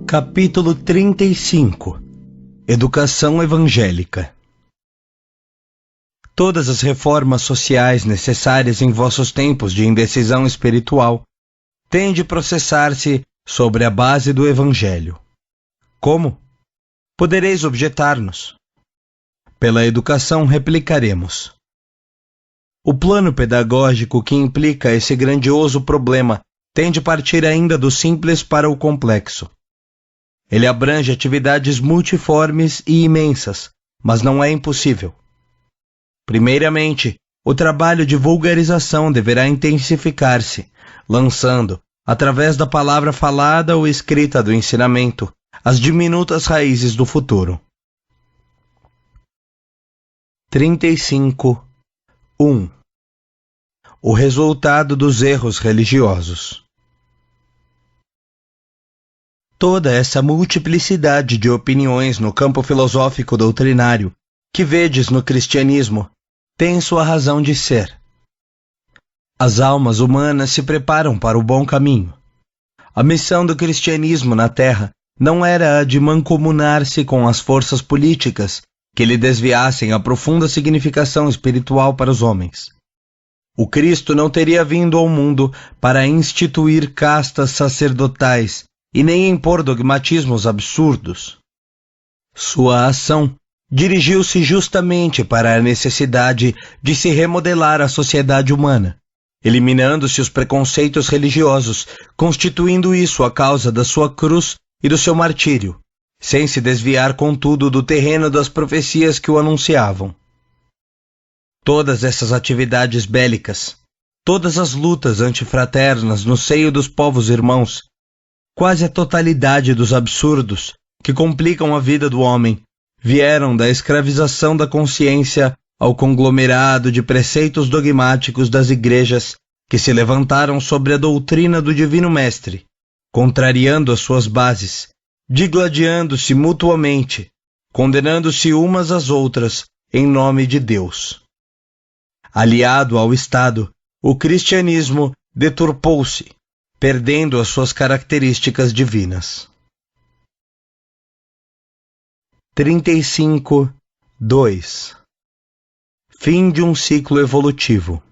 Capítulo 35 Educação Evangélica. Todas as reformas sociais necessárias em vossos tempos de indecisão espiritual têm de processar-se sobre a base do Evangelho. Como? Podereis objetar-nos. Pela educação replicaremos. O plano pedagógico que implica esse grandioso problema tem de partir ainda do simples para o complexo. Ele abrange atividades multiformes e imensas, mas não é impossível. Primeiramente, o trabalho de vulgarização deverá intensificar-se, lançando, através da palavra falada ou escrita do ensinamento, as diminutas raízes do futuro. 35.1 O resultado dos erros religiosos. Toda essa multiplicidade de opiniões no campo filosófico doutrinário que vedes no cristianismo tem sua razão de ser. As almas humanas se preparam para o bom caminho. A missão do cristianismo na Terra não era a de mancomunar-se com as forças políticas que lhe desviassem a profunda significação espiritual para os homens. O Cristo não teria vindo ao mundo para instituir castas sacerdotais e nem impor dogmatismos absurdos. Sua ação dirigiu-se justamente para a necessidade de se remodelar a sociedade humana, eliminando-se os preconceitos religiosos, constituindo isso a causa da sua cruz e do seu martírio, sem se desviar, contudo, do terreno das profecias que o anunciavam. Todas essas atividades bélicas, todas as lutas antifraternas no seio dos povos irmãos, quase a totalidade dos absurdos que complicam a vida do homem, vieram da escravização da consciência ao conglomerado de preceitos dogmáticos das igrejas que se levantaram sobre a doutrina do Divino Mestre, contrariando as suas bases, digladiando-se mutuamente, condenando-se umas às outras em nome de Deus. Aliado ao Estado, o cristianismo deturpou-se, perdendo as suas características divinas. 35.2 Fim de um ciclo evolutivo.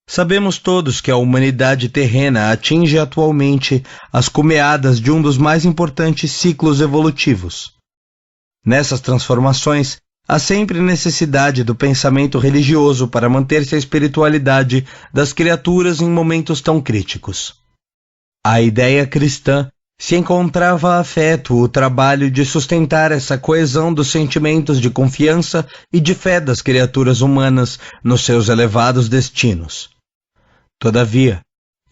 Sabemos todos que a humanidade terrena atinge atualmente as cumeadas de um dos mais importantes ciclos evolutivos. Nessas transformações, há sempre necessidade do pensamento religioso para manter-se a espiritualidade das criaturas em momentos tão críticos. A ideia cristã se encontrava afeto o trabalho de sustentar essa coesão dos sentimentos de confiança e de fé das criaturas humanas nos seus elevados destinos. Todavia,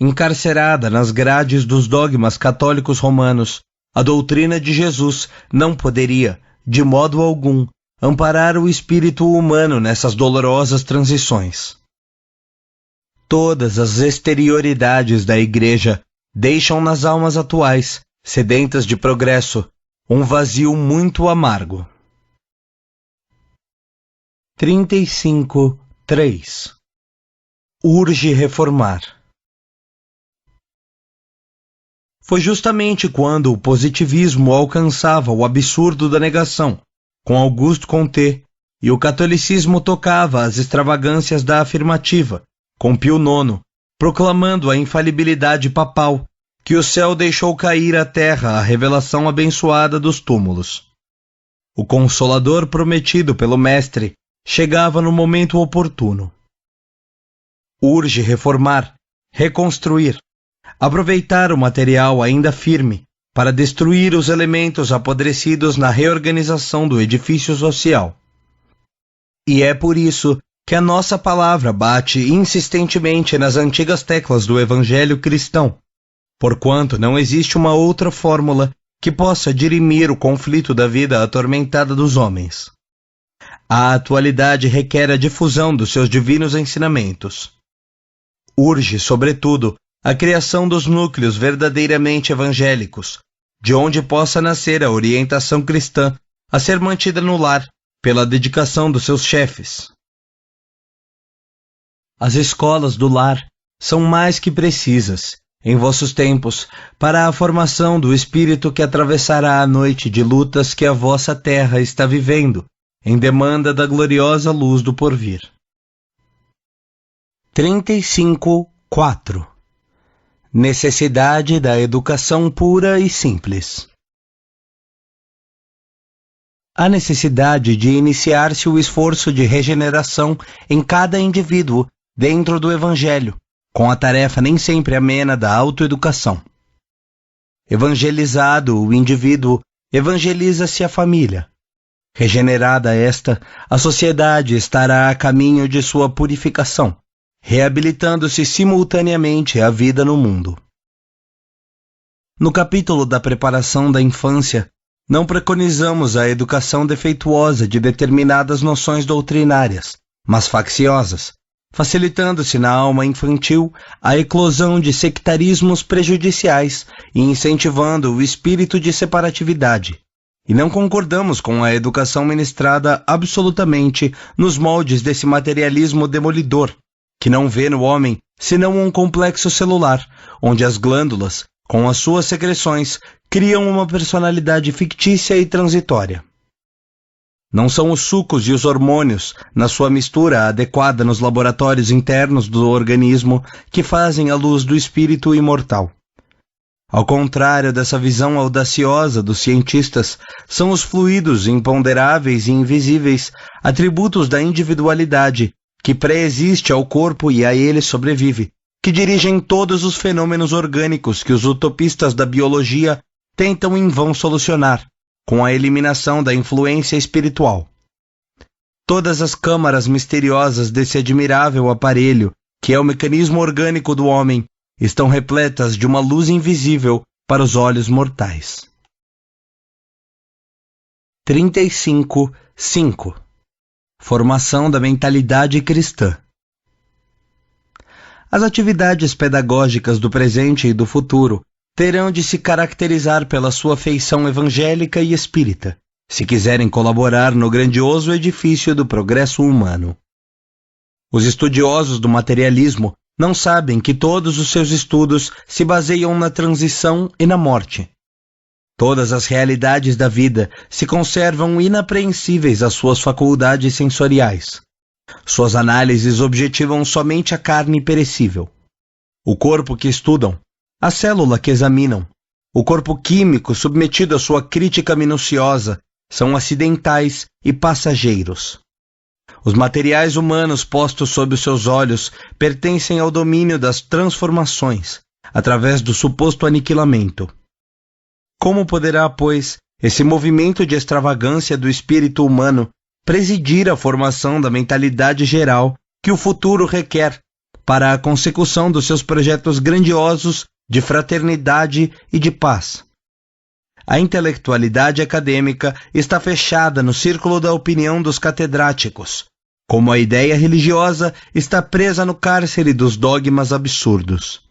encarcerada nas grades dos dogmas católicos romanos, a doutrina de Jesus não poderia, de modo algum, amparar o espírito humano nessas dolorosas transições. Todas as exterioridades da Igreja deixam nas almas atuais, sedentas de progresso, um vazio muito amargo. 35.3 Urge reformar. Foi justamente quando o positivismo alcançava o absurdo da negação, com Auguste Comte, e o catolicismo tocava as extravagâncias da afirmativa, com Pio IX, proclamando a infalibilidade papal, que o céu deixou cair à terra a revelação abençoada dos túmulos. O Consolador prometido pelo Mestre chegava no momento oportuno. Urge reformar, reconstruir, aproveitar o material ainda firme para destruir os elementos apodrecidos na reorganização do edifício social. E é por isso que a nossa palavra bate insistentemente nas antigas teclas do Evangelho cristão, porquanto não existe uma outra fórmula que possa dirimir o conflito da vida atormentada dos homens. A atualidade requer a difusão dos seus divinos ensinamentos. Urge, sobretudo, a criação dos núcleos verdadeiramente evangélicos, de onde possa nascer a orientação cristã a ser mantida no lar pela dedicação dos seus chefes. As escolas do lar são mais que precisas em vossos tempos, para a formação do espírito que atravessará a noite de lutas que a vossa terra está vivendo, em demanda da gloriosa luz do porvir. 35.4 Necessidade da educação pura e simples. A necessidade de iniciar-se o esforço de regeneração em cada indivíduo dentro do Evangelho, com a tarefa nem sempre amena da autoeducação. Evangelizado o indivíduo, evangeliza-se a família. Regenerada esta, a sociedade estará a caminho de sua purificação, reabilitando-se simultaneamente à vida no mundo. No capítulo da preparação da infância, não preconizamos a educação defeituosa de determinadas noções doutrinárias, mas facciosas, facilitando-se na alma infantil a eclosão de sectarismos prejudiciais e incentivando o espírito de separatividade. E não concordamos com a educação ministrada absolutamente nos moldes desse materialismo demolidor, que não vê no homem senão um complexo celular, onde as glândulas, com as suas secreções, criam uma personalidade fictícia e transitória. Não são os sucos e os hormônios, na sua mistura adequada nos laboratórios internos do organismo, que fazem a luz do espírito imortal. Ao contrário dessa visão audaciosa dos cientistas, são os fluidos imponderáveis e invisíveis, atributos da individualidade, que pré-existe ao corpo e a ele sobrevive, que dirigem todos os fenômenos orgânicos que os utopistas da biologia tentam em vão solucionar, com a eliminação da influência espiritual. Todas as câmaras misteriosas desse admirável aparelho, que é o mecanismo orgânico do homem, estão repletas de uma luz invisível para os olhos mortais. 35.5 Formação da mentalidade cristã. As atividades pedagógicas do presente e do futuro terão de se caracterizar pela sua feição evangélica e espírita, se quiserem colaborar no grandioso edifício do progresso humano. Os estudiosos do materialismo não sabem que todos os seus estudos se baseiam na transição e na morte. Todas as realidades da vida se conservam inapreensíveis às suas faculdades sensoriais. Suas análises objetivam somente a carne perecível. O corpo que estudam, a célula que examinam, o corpo químico submetido à sua crítica minuciosa, são acidentais e passageiros. Os materiais humanos postos sob os seus olhos pertencem ao domínio das transformações, através do suposto aniquilamento. Como poderá, pois, esse movimento de extravagância do espírito humano presidir a formação da mentalidade geral que o futuro requer para a consecução dos seus projetos grandiosos de fraternidade e de paz? A intelectualidade acadêmica está fechada no círculo da opinião dos catedráticos, como a ideia religiosa está presa no cárcere dos dogmas absurdos.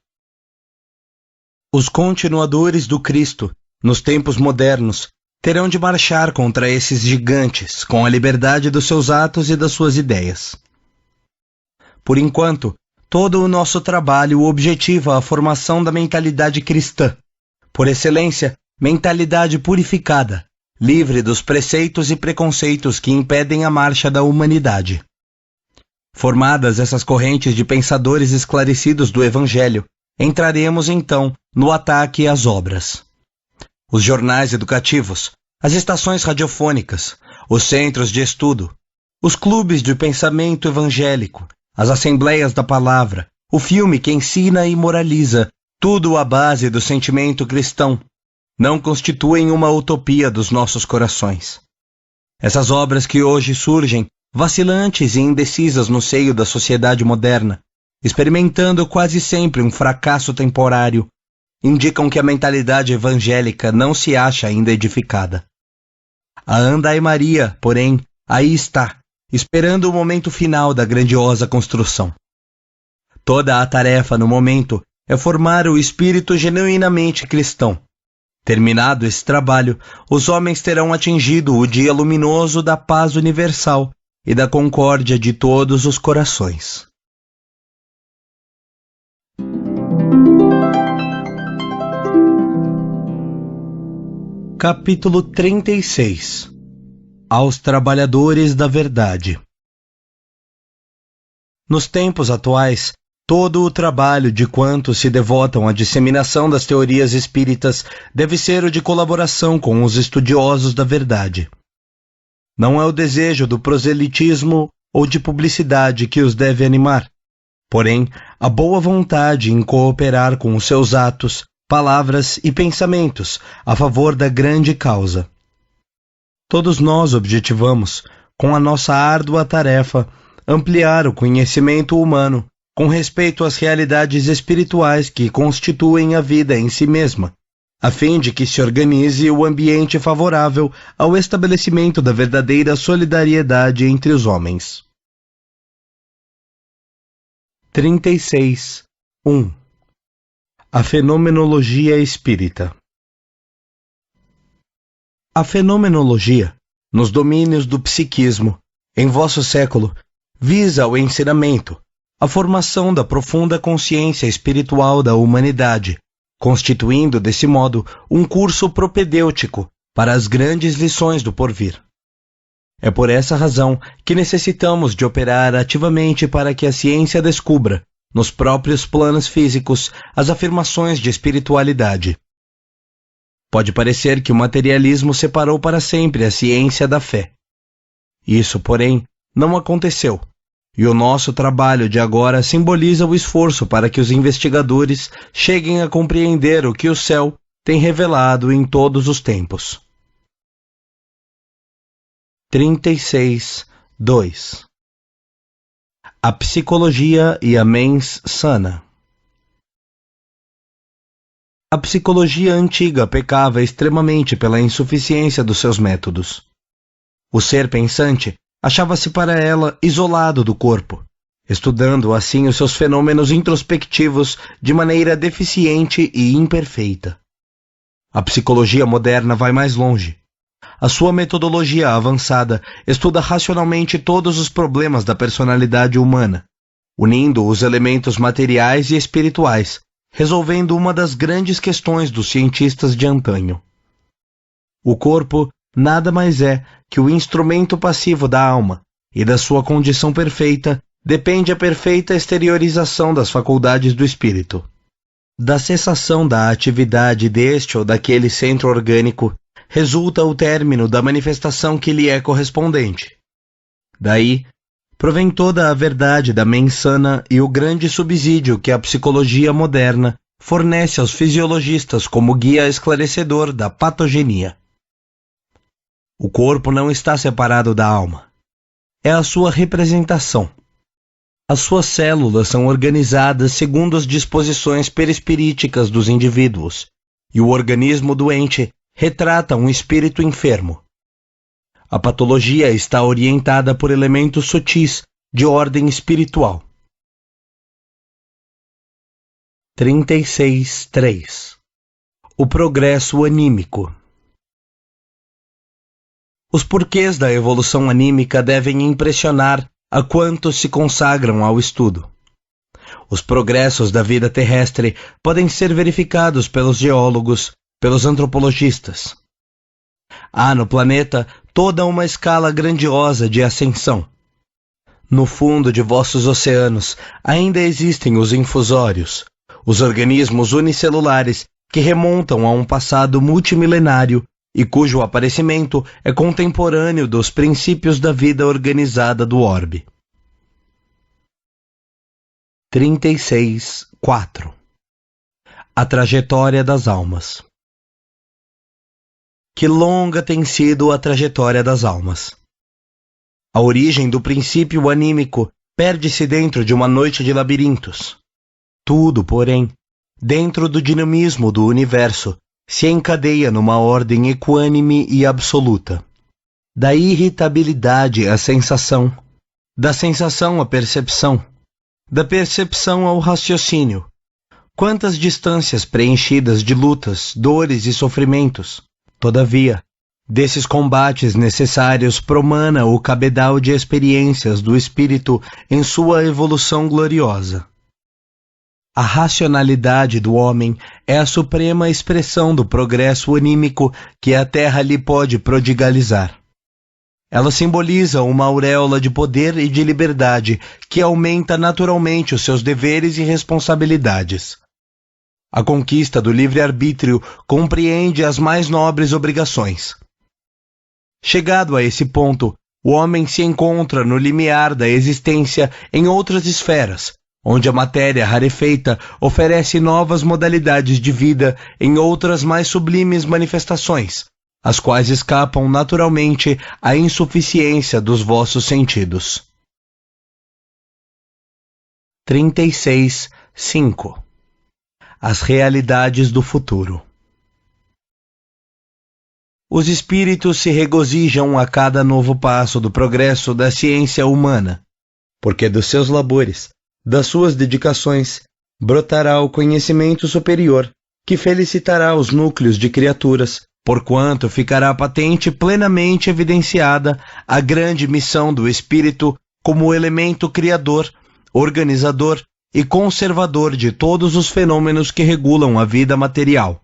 Os continuadores do Cristo, nos tempos modernos, terão de marchar contra esses gigantes com a liberdade dos seus atos e das suas ideias. Por enquanto, todo o nosso trabalho objetiva a formação da mentalidade cristã, por excelência, mentalidade purificada, livre dos preceitos e preconceitos que impedem a marcha da humanidade. Formadas essas correntes de pensadores esclarecidos do Evangelho, entraremos então no ataque às obras. Os jornais educativos, as estações radiofônicas, os centros de estudo, os clubes de pensamento evangélico, as assembleias da palavra, o filme que ensina e moraliza, tudo à base do sentimento cristão, não constituem uma utopia dos nossos corações. Essas obras que hoje surgem, vacilantes e indecisas no seio da sociedade moderna, experimentando quase sempre um fracasso temporário, indicam que a mentalidade evangélica não se acha ainda edificada. A Andai Maria, porém, aí está, esperando o momento final da grandiosa construção. Toda a tarefa no momento é formar o espírito genuinamente cristão. Terminado esse trabalho, os homens terão atingido o dia luminoso da paz universal e da concórdia de todos os corações. Capítulo 36. Aos Trabalhadores da Verdade. Nos tempos atuais, todo o trabalho de quantos se devotam à disseminação das teorias espíritas deve ser o de colaboração com os estudiosos da verdade. Não é o desejo do proselitismo ou de publicidade que os deve animar, porém, a boa vontade em cooperar com os seus atos, palavras e pensamentos a favor da grande causa. Todos nós objetivamos, com a nossa árdua tarefa, ampliar o conhecimento humano com respeito às realidades espirituais que constituem a vida em si mesma, a fim de que se organize o ambiente favorável ao estabelecimento da verdadeira solidariedade entre os homens. 36.1. A Fenomenologia Espírita. A fenomenologia, nos domínios do psiquismo, em vosso século, visa o ensinamento, a formação da profunda consciência espiritual da humanidade, constituindo, desse modo, um curso propedêutico para as grandes lições do porvir. É por essa razão que necessitamos de operar ativamente para que a ciência descubra, nos próprios planos físicos, as afirmações de espiritualidade. Pode parecer que o materialismo separou para sempre a ciência da fé. Isso, porém, não aconteceu, e o nosso trabalho de agora simboliza o esforço para que os investigadores cheguem a compreender o que o céu tem revelado em todos os tempos. 36.2. A psicologia e a mens sana. A psicologia antiga pecava extremamente pela insuficiência dos seus métodos. O ser pensante achava-se para ela isolado do corpo, estudando assim os seus fenômenos introspectivos de maneira deficiente e imperfeita. A psicologia moderna vai mais longe. A sua metodologia avançada estuda racionalmente todos os problemas da personalidade humana, unindo os elementos materiais e espirituais, resolvendo uma das grandes questões dos cientistas de antanho. O corpo nada mais é que o instrumento passivo da alma, e da sua condição perfeita depende a perfeita exteriorização das faculdades do espírito. Da cessação da atividade deste ou daquele centro orgânico resulta o término da manifestação que lhe é correspondente. Daí, provém toda a verdade da mens sana e o grande subsídio que a psicologia moderna fornece aos fisiologistas como guia esclarecedor da patogenia. O corpo não está separado da alma. É a sua representação. As suas células são organizadas segundo as disposições perispiríticas dos indivíduos, e o organismo doente retrata um espírito enfermo. A patologia está orientada por elementos sutis de ordem espiritual. 36.3. O progresso anímico. Os porquês da evolução anímica devem impressionar a quantos se consagram ao estudo. Os progressos da vida terrestre podem ser verificados pelos geólogos, pelos antropologistas. Há no planeta toda uma escala grandiosa de ascensão. No fundo de vossos oceanos ainda existem os infusórios, os organismos unicelulares que remontam a um passado multimilenário e cujo aparecimento é contemporâneo dos princípios da vida organizada do orbe. 36.4. A trajetória das almas. Que longa tem sido a trajetória das almas. A origem do princípio anímico perde-se dentro de uma noite de labirintos. Tudo, porém, dentro do dinamismo do universo, se encadeia numa ordem equânime e absoluta. Da irritabilidade à sensação, da sensação à percepção, da percepção ao raciocínio. Quantas distâncias preenchidas de lutas, dores e sofrimentos! Todavia, desses combates necessários promana o cabedal de experiências do espírito em sua evolução gloriosa. A racionalidade do homem é a suprema expressão do progresso anímico que a Terra lhe pode prodigalizar. Ela simboliza uma auréola de poder e de liberdade que aumenta naturalmente os seus deveres e responsabilidades. A conquista do livre-arbítrio compreende as mais nobres obrigações. Chegado a esse ponto, o homem se encontra no limiar da existência em outras esferas, onde a matéria rarefeita oferece novas modalidades de vida em outras mais sublimes manifestações, as quais escapam naturalmente à insuficiência dos vossos sentidos. 36.5 As realidades do futuro. Os espíritos se regozijam a cada novo passo do progresso da ciência humana, porque dos seus labores, das suas dedicações, brotará o conhecimento superior, que felicitará os núcleos de criaturas, porquanto ficará patente e plenamente evidenciada a grande missão do espírito como elemento criador, organizador e conservador de todos os fenômenos que regulam a vida material.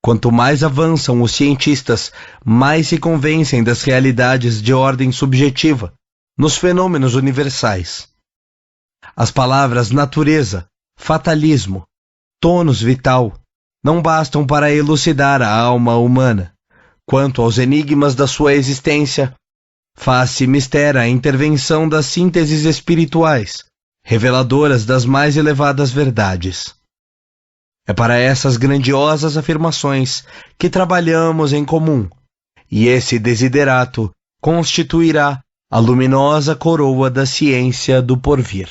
Quanto mais avançam os cientistas, mais se convencem das realidades de ordem subjetiva, nos fenômenos universais. As palavras natureza, fatalismo, tônus vital não bastam para elucidar a alma humana. Quanto aos enigmas da sua existência, faz-se mister a intervenção das sínteses espirituais, reveladoras das mais elevadas verdades. É para essas grandiosas afirmações que trabalhamos em comum, e esse desiderato constituirá a luminosa coroa da ciência do porvir.